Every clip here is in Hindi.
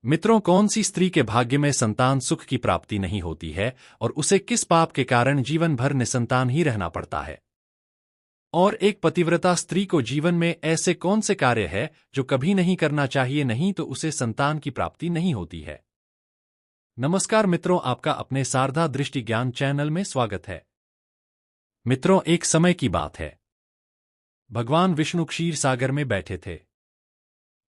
मित्रों, कौन सी स्त्री के भाग्य में संतान सुख की प्राप्ति नहीं होती है और उसे किस पाप के कारण जीवन भर निसंतान ही रहना पड़ता है? और एक पतिव्रता स्त्री को जीवन में ऐसे कौन से कार्य है जो कभी नहीं करना चाहिए, नहीं तो उसे संतान की प्राप्ति नहीं होती है। नमस्कार मित्रों, आपका अपने शारदा दृष्टि ज्ञान चैनल में स्वागत है। मित्रों, एक समय की बात है। भगवान विष्णु क्षीर सागर में बैठे थे।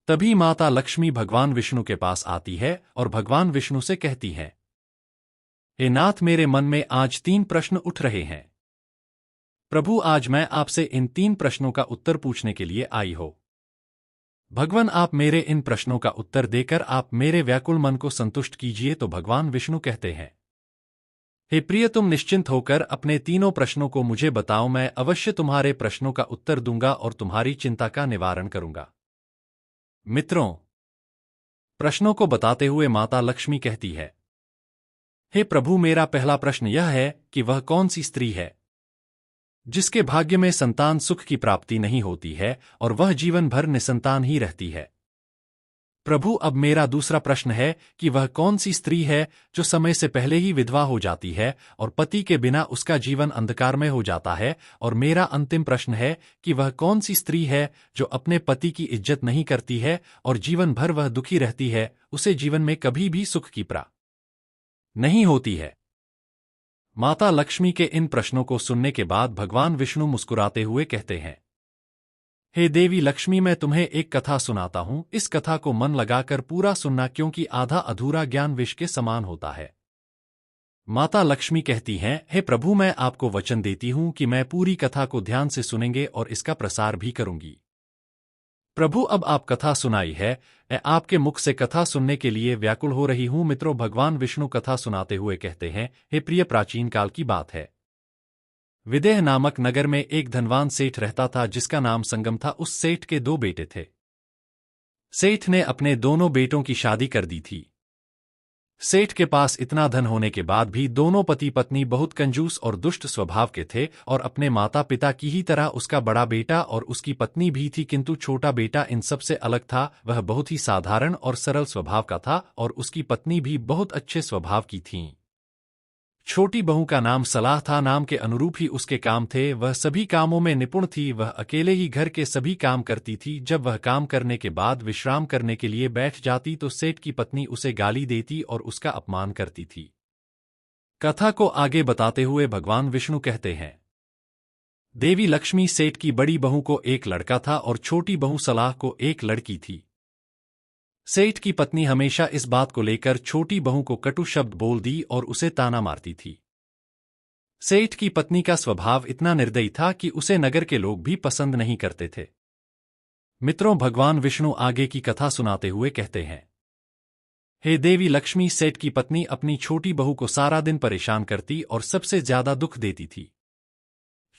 तभी माता लक्ष्मी भगवान विष्णु के पास आती है और भगवान विष्णु से कहती है, हे नाथ, मेरे मन में आज 3 प्रश्न उठ रहे हैं। प्रभु, आज मैं आपसे इन 3 प्रश्नों का उत्तर पूछने के लिए आई हो। भगवान, आप मेरे इन प्रश्नों का उत्तर देकर आप मेरे व्याकुल मन को संतुष्ट कीजिए। तो भगवान विष्णु कहते हैं, हे प्रिय, तुम निश्चिंत होकर अपने तीनों प्रश्नों को मुझे बताओ। मैं अवश्य तुम्हारे प्रश्नों का उत्तर दूंगा और तुम्हारी चिंता का निवारण करूंगा। मित्रों, प्रश्नों को बताते हुए माता लक्ष्मी कहती है, हे प्रभु, मेरा पहला प्रश्न यह है कि वह कौन सी स्त्री है जिसके भाग्य में संतान सुख की प्राप्ति नहीं होती है और वह जीवन भर निसंतान ही रहती है। प्रभु, अब मेरा दूसरा प्रश्न है कि वह कौन सी स्त्री है जो समय से पहले ही विधवा हो जाती है और पति के बिना उसका जीवन अंधकारमय हो जाता है। और मेरा अंतिम प्रश्न है कि वह कौन सी स्त्री है जो अपने पति की इज्जत नहीं करती है और जीवन भर वह दुखी रहती है, उसे जीवन में कभी भी सुख की प्राप्ति नहीं होती है। माता लक्ष्मी के इन प्रश्नों को सुनने के बाद भगवान विष्णु मुस्कुराते हुए कहते हैं, हे देवी लक्ष्मी, मैं तुम्हें एक कथा सुनाता हूं। इस कथा को मन लगाकर पूरा सुनना, क्योंकि आधा अधूरा ज्ञान विष के समान होता है। माता लक्ष्मी कहती हैं, हे प्रभु, मैं आपको वचन देती हूं कि मैं पूरी कथा को ध्यान से सुनेंगे और इसका प्रसार भी करूंगी। प्रभु, अब आप कथा सुनाई है, मैं आपके मुख से कथा सुनने के लिए व्याकुल हो रही हूं। मित्रों, भगवान विष्णु कथा सुनाते हुए कहते हैं, हे प्रिय, प्राचीन काल की बात है। विदेह नामक नगर में एक धनवान सेठ रहता था जिसका नाम संगम था। उस सेठ के 2 बेटे थे। सेठ ने अपने दोनों बेटों की शादी कर दी थी। सेठ के पास इतना धन होने के बाद भी दोनों पति पत्नी बहुत कंजूस और दुष्ट स्वभाव के थे और अपने माता पिता की ही तरह उसका बड़ा बेटा और उसकी पत्नी भी थी, किंतु छोटा बेटा इन सबसे अलग था। वह बहुत ही साधारण और सरल स्वभाव का था और उसकी पत्नी भी बहुत अच्छे स्वभाव की थीं। छोटी बहू का नाम सलाह था। नाम के अनुरूप ही उसके काम थे। वह सभी कामों में निपुण थी। वह अकेले ही घर के सभी काम करती थी। जब वह काम करने के बाद विश्राम करने के लिए बैठ जाती तो सेठ की पत्नी उसे गाली देती और उसका अपमान करती थी। कथा को आगे बताते हुए भगवान विष्णु कहते हैं, देवी लक्ष्मी, सेठ की बड़ी बहू को एक लड़का था और छोटी बहू सलाह को एक लड़की थी। सेठ की पत्नी हमेशा इस बात को लेकर छोटी बहू को कटु शब्द बोल दी और उसे ताना मारती थी। सेठ की पत्नी का स्वभाव इतना निर्दयी था कि उसे नगर के लोग भी पसंद नहीं करते थे। मित्रों, भगवान विष्णु आगे की कथा सुनाते हुए कहते हैं, हे देवी लक्ष्मी, सेठ की पत्नी अपनी छोटी बहू को सारा दिन परेशान करती और सबसे ज्यादा दुख देती थी।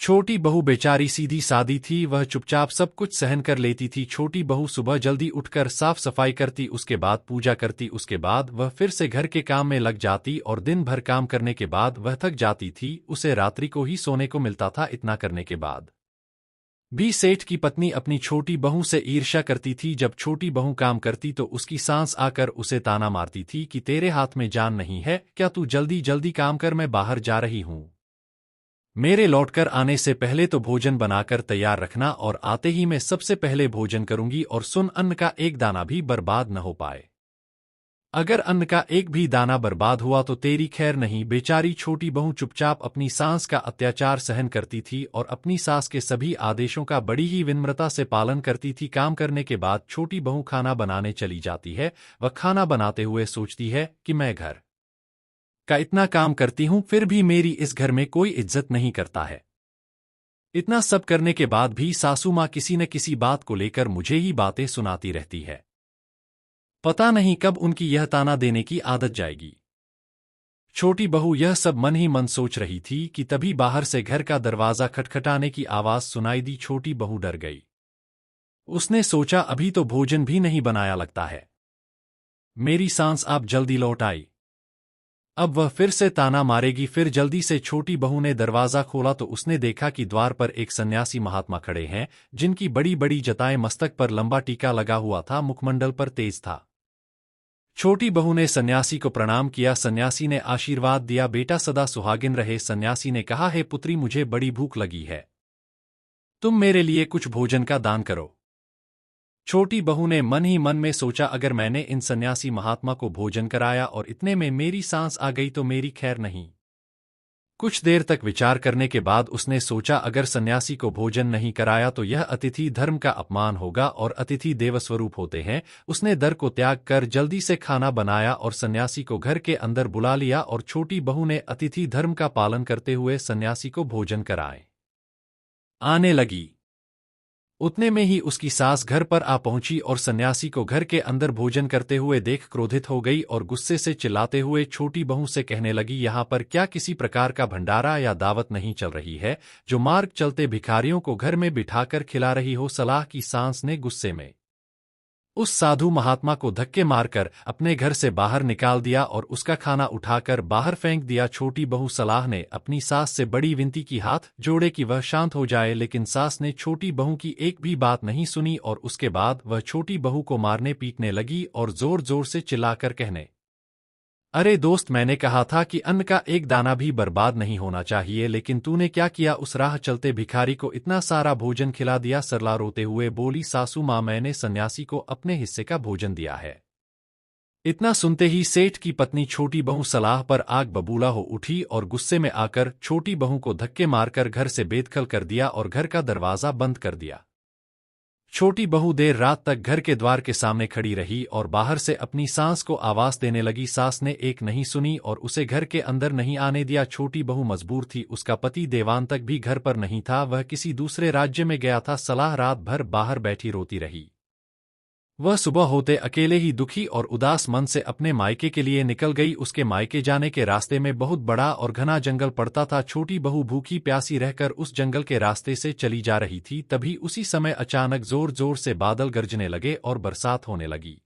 छोटी बहू बेचारी सीधी सादी थी। वह चुपचाप सब कुछ सहन कर लेती थी। छोटी बहू सुबह जल्दी उठकर साफ सफाई करती, उसके बाद पूजा करती, उसके बाद वह फिर से घर के काम में लग जाती और दिन भर काम करने के बाद वह थक जाती थी। उसे रात्रि को ही सोने को मिलता था। इतना करने के बाद भी सेठ की पत्नी अपनी छोटी बहू से ईर्ष्या करती थी। जब छोटी बहू काम करती तो उसकी सास आकर उसे ताना मारती थी कि तेरे हाथ में जान नहीं है क्या? तू जल्दी जल्दी काम कर, मैं बाहर जा रही हूं। मेरे लौटकर आने से पहले तो भोजन बनाकर तैयार रखना और आते ही मैं सबसे पहले भोजन करूंगी। और सुन, अन्न का एक दाना भी बर्बाद न हो पाए। अगर अन्न का एक भी दाना बर्बाद हुआ तो तेरी खैर नहीं। बेचारी छोटी बहू चुपचाप अपनी सास का अत्याचार सहन करती थी और अपनी सास के सभी आदेशों का बड़ी ही विनम्रता से पालन करती थी। काम करने के बाद छोटी बहू खाना बनाने चली जाती है। वह खाना बनाते हुए सोचती है कि मैं घर का इतना काम करती हूं, फिर भी मेरी इस घर में कोई इज्जत नहीं करता है। इतना सब करने के बाद भी सासू मां किसी न किसी बात को लेकर मुझे ही बातें सुनाती रहती है। पता नहीं कब उनकी यह ताना देने की आदत जाएगी। छोटी बहू यह सब मन ही मन सोच रही थी कि तभी बाहर से घर का दरवाजा खटखटाने की आवाज सुनाई दी। छोटी बहू डर गई। उसने सोचा, अभी तो भोजन भी नहीं बनाया लगता है। मेरी सास आप जल्दी लौट आई। अब वह फिर से ताना मारेगी। फिर जल्दी से छोटी बहू ने दरवाजा खोला तो उसने देखा कि द्वार पर एक सन्यासी महात्मा खड़े हैं, जिनकी बड़ी बड़ी जटाएं, मस्तक पर लंबा टीका लगा हुआ था, मुखमंडल पर तेज था। छोटी बहू ने सन्यासी को प्रणाम किया। सन्यासी ने आशीर्वाद दिया, बेटा सदा सुहागिन रहे। सन्यासी ने कहा, हे पुत्री, मुझे बड़ी भूख लगी है, तुम मेरे लिए कुछ भोजन का दान करो। छोटी बहू ने मन ही मन में सोचा, अगर मैंने इन सन्यासी महात्मा को भोजन कराया और इतने में मेरी सांस आ गई तो मेरी खैर नहीं। कुछ देर तक विचार करने के बाद उसने सोचा, अगर सन्यासी को भोजन नहीं कराया तो यह अतिथि धर्म का अपमान होगा और अतिथि देवस्वरूप होते हैं। उसने दर को त्याग कर जल्दी से खाना बनाया और सन्यासी को घर के अंदर बुला लिया और छोटी बहू ने अतिथि धर्म का पालन करते हुए सन्यासी को भोजन कराए आने लगी। उतने में ही उसकी सास घर पर आ पहुंची और सन्यासी को घर के अंदर भोजन करते हुए देख क्रोधित हो गई और गुस्से से चिल्लाते हुए छोटी बहू से कहने लगी, यहाँ पर क्या किसी प्रकार का भंडारा या दावत नहीं चल रही है जो मार्ग चलते भिखारियों को घर में बिठाकर खिला रही हो। सलाह की सांस ने गुस्से में उस साधु महात्मा को धक्के मारकर अपने घर से बाहर निकाल दिया और उसका खाना उठाकर बाहर फेंक दिया। छोटी बहू सलाह ने अपनी सास से बड़ी विनती की, हाथ जोड़े कि वह शांत हो जाए, लेकिन सास ने छोटी बहू की एक भी बात नहीं सुनी और उसके बाद वह छोटी बहू को मारने पीटने लगी और जोर जोर से चिल्लाकर कहने, अरे दोस्त, मैंने कहा था कि अन्न का एक दाना भी बर्बाद नहीं होना चाहिए, लेकिन तूने क्या किया? उस राह चलते भिखारी को इतना सारा भोजन खिला दिया। सरला रोते हुए बोली, सासू माँ, मैंने सन्यासी को अपने हिस्से का भोजन दिया है। इतना सुनते ही सेठ की पत्नी छोटी बहू सलाह पर आग बबूला हो उठी और गुस्से में आकर छोटी बहू को धक्के मारकर घर से बेदखल कर दिया और घर का दरवाजा बंद कर दिया। छोटी बहू देर रात तक घर के द्वार के सामने खड़ी रही और बाहर से अपनी सास को आवाज देने लगी। सास ने एक नहीं सुनी और उसे घर के अंदर नहीं आने दिया। छोटी बहू मजबूर थी, उसका पति देवांतक भी घर पर नहीं था, वह किसी दूसरे राज्य में गया था। सलाह रात भर बाहर बैठी रोती रही। वह सुबह होते अकेले ही दुखी और उदास मन से अपने मायके के लिए निकल गई। उसके मायके जाने के रास्ते में बहुत बड़ा और घना जंगल पड़ता था। छोटी बहू भूखी प्यासी रहकर उस जंगल के रास्ते से चली जा रही थी। तभी उसी समय अचानक जोर जोर से बादल गरजने लगे और बरसात होने लगी।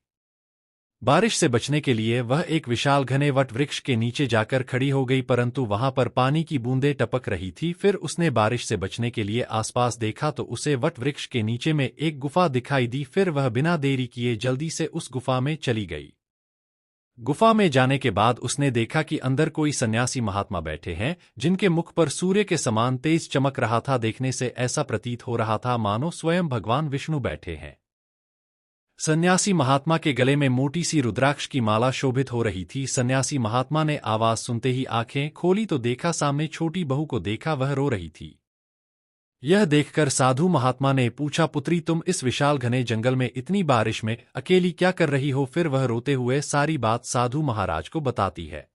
बारिश से बचने के लिए वह एक विशाल घने वट वृक्ष के नीचे जाकर खड़ी हो गई, परंतु वहां पर पानी की बूंदें टपक रही थी। फिर उसने बारिश से बचने के लिए आसपास देखा तो उसे वट वृक्ष के नीचे में एक गुफा दिखाई दी। फिर वह बिना देरी किए जल्दी से उस गुफा में चली गई। गुफा में जाने के बाद उसने देखा कि अंदर कोई सन्यासी महात्मा बैठे हैं, जिनके मुख पर सूर्य के समान तेज चमक रहा था। देखने से ऐसा प्रतीत हो रहा था मानो स्वयं भगवान विष्णु बैठे हैं। सन्यासी महात्मा के गले में मोटी सी रुद्राक्ष की माला शोभित हो रही थी। सन्यासी महात्मा ने आवाज सुनते ही आंखें खोली तो देखा सामने छोटी बहू को देखा, वह रो रही थी। यह देखकर साधु महात्मा ने पूछा, पुत्री, तुम इस विशाल घने जंगल में इतनी बारिश में अकेली क्या कर रही हो? फिर वह रोते हुए सारी बात साधु महाराज को बताती है।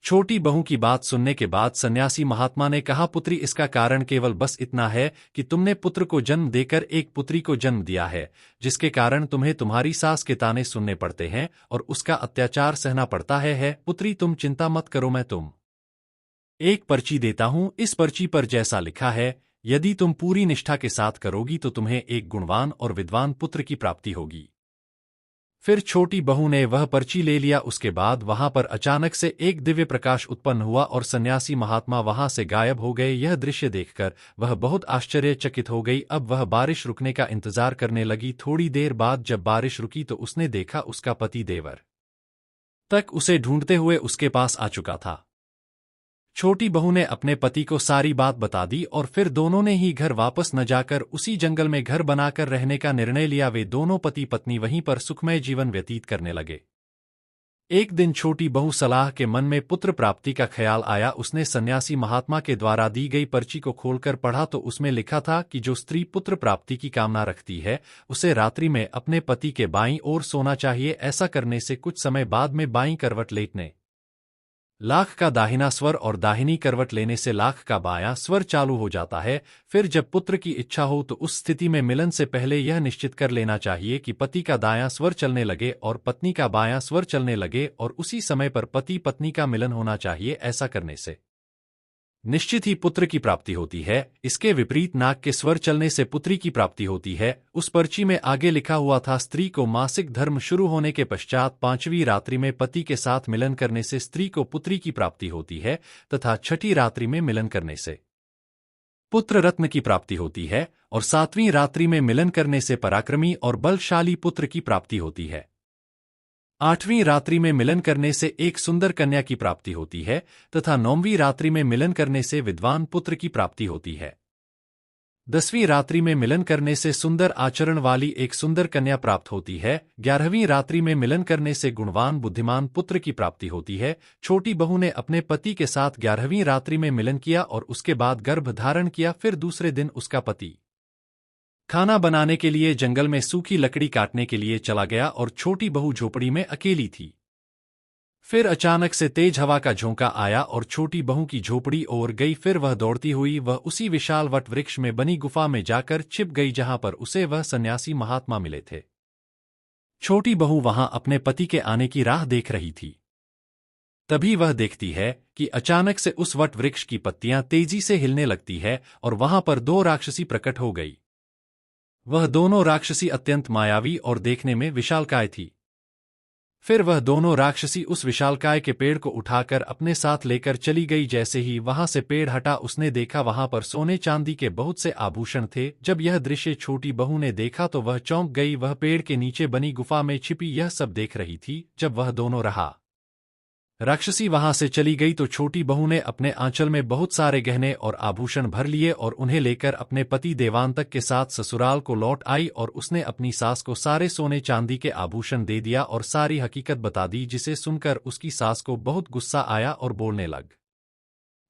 छोटी बहू की बात सुनने के बाद सन्यासी महात्मा ने कहा, पुत्री, इसका कारण केवल बस इतना है कि तुमने पुत्र को जन्म देकर एक पुत्री को जन्म दिया है, जिसके कारण तुम्हें तुम्हारी सास के ताने सुनने पड़ते हैं और उसका अत्याचार सहना पड़ता है। पुत्री, तुम चिंता मत करो, मैं तुम एक पर्ची देता हूं। इस पर्ची पर जैसा लिखा है, यदि तुम पूरी निष्ठा के साथ करोगी तो तुम्हें एक गुणवान और विद्वान पुत्र की प्राप्ति होगी। फिर छोटी बहू ने वह पर्ची ले लिया। उसके बाद वहां पर अचानक से एक दिव्य प्रकाश उत्पन्न हुआ और सन्यासी महात्मा वहां से गायब हो गए। यह दृश्य देखकर वह बहुत आश्चर्यचकित हो गई। अब वह बारिश रुकने का इंतजार करने लगी। थोड़ी देर बाद जब बारिश रुकी तो उसने देखा उसका पति देवर तक उसे ढूंढते हुए उसके पास आ चुका था। छोटी बहू ने अपने पति को सारी बात बता दी और फिर दोनों ने ही घर वापस न जाकर उसी जंगल में घर बनाकर रहने का निर्णय लिया। वे दोनों पति पत्नी वहीं पर सुखमय जीवन व्यतीत करने लगे। एक दिन छोटी बहू सलाह के मन में पुत्र प्राप्ति का ख्याल आया। उसने सन्यासी महात्मा के द्वारा दी गई पर्ची को खोलकर पढ़ा तो उसमें लिखा था कि जो स्त्री पुत्र प्राप्ति की कामना रखती है उसे रात्रि में अपने पति के बाईं ओर सोना चाहिए। ऐसा करने से कुछ समय बाद में बाईं करवट लेटने लाख का दाहिना स्वर और दाहिनी करवट लेने से लाख का बायां स्वर चालू हो जाता है। फिर जब पुत्र की इच्छा हो तो उस स्थिति में मिलन से पहले यह निश्चित कर लेना चाहिए कि पति का दायां स्वर चलने लगे और पत्नी का बायां स्वर चलने लगे और उसी समय पर पति पत्नी का मिलन होना चाहिए। ऐसा करने से निश्चित ही पुत्र की प्राप्ति होती है। इसके विपरीत नाक के स्वर चलने से पुत्री की प्राप्ति होती है। उस पर्ची में आगे लिखा हुआ था, स्त्री को मासिक धर्म शुरू होने के पश्चात 5वीं रात्रि में पति के साथ मिलन करने से स्त्री को पुत्री की प्राप्ति होती है तथा 6ठी रात्रि में मिलन करने से पुत्र रत्न की प्राप्ति होती है और 7वीं रात्रि में मिलन करने से पराक्रमी और बलशाली पुत्र की प्राप्ति होती है। 8वीं रात्रि में मिलन करने से एक सुंदर कन्या की प्राप्ति होती है तथा 9वीं रात्रि में मिलन करने से विद्वान पुत्र की प्राप्ति होती है। 10वीं रात्रि में मिलन करने से सुंदर आचरण वाली एक सुंदर कन्या प्राप्त होती है। 11वीं रात्रि में मिलन करने से गुणवान बुद्धिमान पुत्र की प्राप्ति होती है। छोटी बहू ने अपने पति के साथ 11वीं रात्रि में मिलन किया और उसके बाद गर्भ धारण किया। फिर दूसरे दिन उसका पति खाना बनाने के लिए जंगल में सूखी लकड़ी काटने के लिए चला गया और छोटी बहू झोपड़ी में अकेली थी। फिर अचानक से तेज हवा का झोंका आया और छोटी बहू की झोपड़ी ओर गई। फिर वह दौड़ती हुई वह उसी विशाल वट वृक्ष में बनी गुफा में जाकर छिप गई जहां पर उसे वह सन्यासी महात्मा मिले थे। छोटी बहू वहां अपने पति के आने की राह देख रही थी। तभी वह देखती है कि अचानक से उस वट वृक्ष की पत्तियां तेजी से हिलने लगती है और वहां पर 2 राक्षसी प्रकट हो गई। वह दोनों राक्षसी अत्यंत मायावी और देखने में विशालकाय थी। फिर वह दोनों राक्षसी उस विशालकाय के पेड़ को उठाकर अपने साथ लेकर चली गई। जैसे ही वहां से पेड़ हटा उसने देखा वहां पर सोने चांदी के बहुत से आभूषण थे। जब यह दृश्य छोटी बहू ने देखा तो वह चौंक गई। वह पेड़ के नीचे बनी गुफा में छिपी यह सब देख रही थी। जब वह दोनों राक्षसी वहां से चली गई तो छोटी बहू ने अपने आंचल में बहुत सारे गहने और आभूषण भर लिए और उन्हें लेकर अपने पति देवांतक के साथ ससुराल को लौट आई और उसने अपनी सास को सारे सोने चांदी के आभूषण दे दिया और सारी हकीकत बता दी, जिसे सुनकर उसकी सास को बहुत गुस्सा आया और बोलने लग,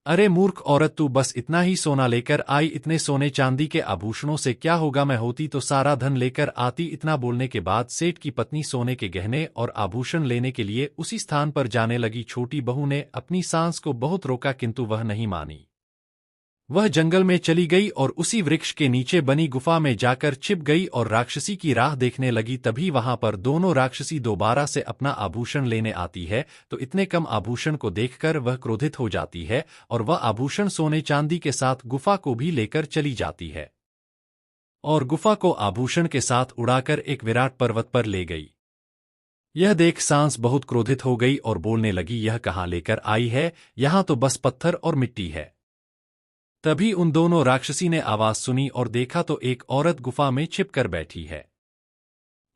अरे मूर्ख औरत, तू बस इतना ही सोना लेकर आई, इतने सोने चांदी के आभूषणों से क्या होगा, मैं होती तो सारा धन लेकर आती। इतना बोलने के बाद सेठ की पत्नी सोने के गहने और आभूषण लेने के लिए उसी स्थान पर जाने लगी। छोटी बहू ने अपनी सास को बहुत रोका किंतु वह नहीं मानी। वह जंगल में चली गई और उसी वृक्ष के नीचे बनी गुफा में जाकर छिप गई और राक्षसी की राह देखने लगी। तभी वहां पर दोनों राक्षसी दोबारा से अपना आभूषण लेने आती है तो इतने कम आभूषण को देखकर वह क्रोधित हो जाती है और वह आभूषण सोने चांदी के साथ गुफा को भी लेकर चली जाती है और गुफा को आभूषण के साथ उड़ाकर एक विराट पर्वत पर ले गई। यह देख सांस बहुत क्रोधित हो गई और बोलने लगी, यह कहाँ लेकर आई है, यहां तो बस पत्थर और मिट्टी है। तभी उन दोनों राक्षसी ने आवाज सुनी और देखा तो एक औरत गुफा में छिपकर बैठी है।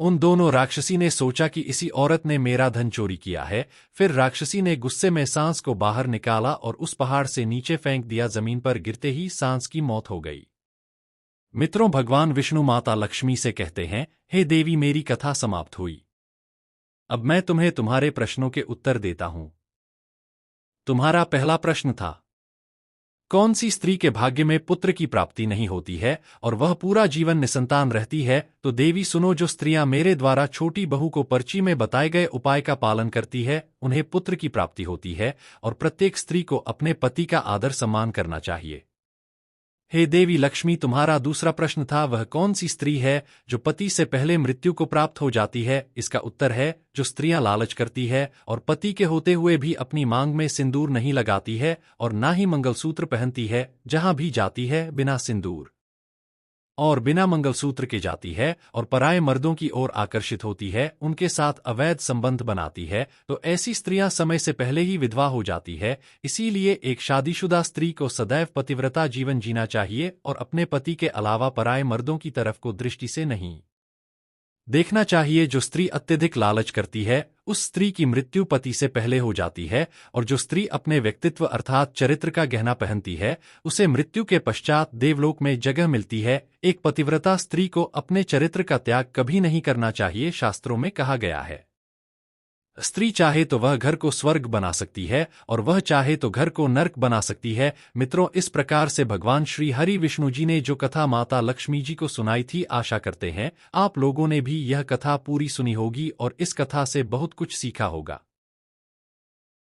उन दोनों राक्षसी ने सोचा कि इसी औरत ने मेरा धन चोरी किया है। फिर राक्षसी ने गुस्से में सांस को बाहर निकाला और उस पहाड़ से नीचे फेंक दिया। जमीन पर गिरते ही सांस की मौत हो गई। मित्रों, भगवान विष्णु माता लक्ष्मी से कहते हैं, हे देवी, मेरी कथा समाप्त हुई। अब मैं तुम्हें तुम्हारे प्रश्नों के उत्तर देता हूं। तुम्हारा पहला प्रश्न था, कौन सी स्त्री के भाग्य में पुत्र की प्राप्ति नहीं होती है और वह पूरा जीवन निसंतान रहती है? तो देवी सुनो, जो स्त्रियां मेरे द्वारा छोटी बहू को पर्ची में बताए गए उपाय का पालन करती है उन्हें पुत्र की प्राप्ति होती है और प्रत्येक स्त्री को अपने पति का आदर सम्मान करना चाहिए। हे देवी लक्ष्मी, तुम्हारा दूसरा प्रश्न था, वह कौन सी स्त्री है जो पति से पहले मृत्यु को प्राप्त हो जाती है? इसका उत्तर है, जो स्त्रियां लालच करती है और पति के होते हुए भी अपनी मांग में सिंदूर नहीं लगाती है और ना ही मंगलसूत्र पहनती है, जहां भी जाती है बिना सिंदूर और बिना मंगलसूत्र के जाती है और पराये मर्दों की ओर आकर्षित होती है, उनके साथ अवैध संबंध बनाती है, तो ऐसी स्त्रियां समय से पहले ही विधवा हो जाती है। इसीलिए एक शादीशुदा स्त्री को सदैव पतिव्रता जीवन जीना चाहिए और अपने पति के अलावा पराये मर्दों की तरफ को दृष्टि से नहीं देखना चाहिए। जो स्त्री अत्यधिक लालच करती है उस स्त्री की मृत्यु पति से पहले हो जाती है और जो स्त्री अपने व्यक्तित्व अर्थात चरित्र का गहना पहनती है उसे मृत्यु के पश्चात देवलोक में जगह मिलती है। एक पतिव्रता स्त्री को अपने चरित्र का त्याग कभी नहीं करना चाहिए। शास्त्रों में कहा गया है, स्त्री चाहे तो वह घर को स्वर्ग बना सकती है और वह चाहे तो घर को नर्क बना सकती है। मित्रों, इस प्रकार से भगवान श्री हरि विष्णु जी ने जो कथा माता लक्ष्मी जी को सुनाई थी, आशा करते हैं आप लोगों ने भी यह कथा पूरी सुनी होगी और इस कथा से बहुत कुछ सीखा होगा।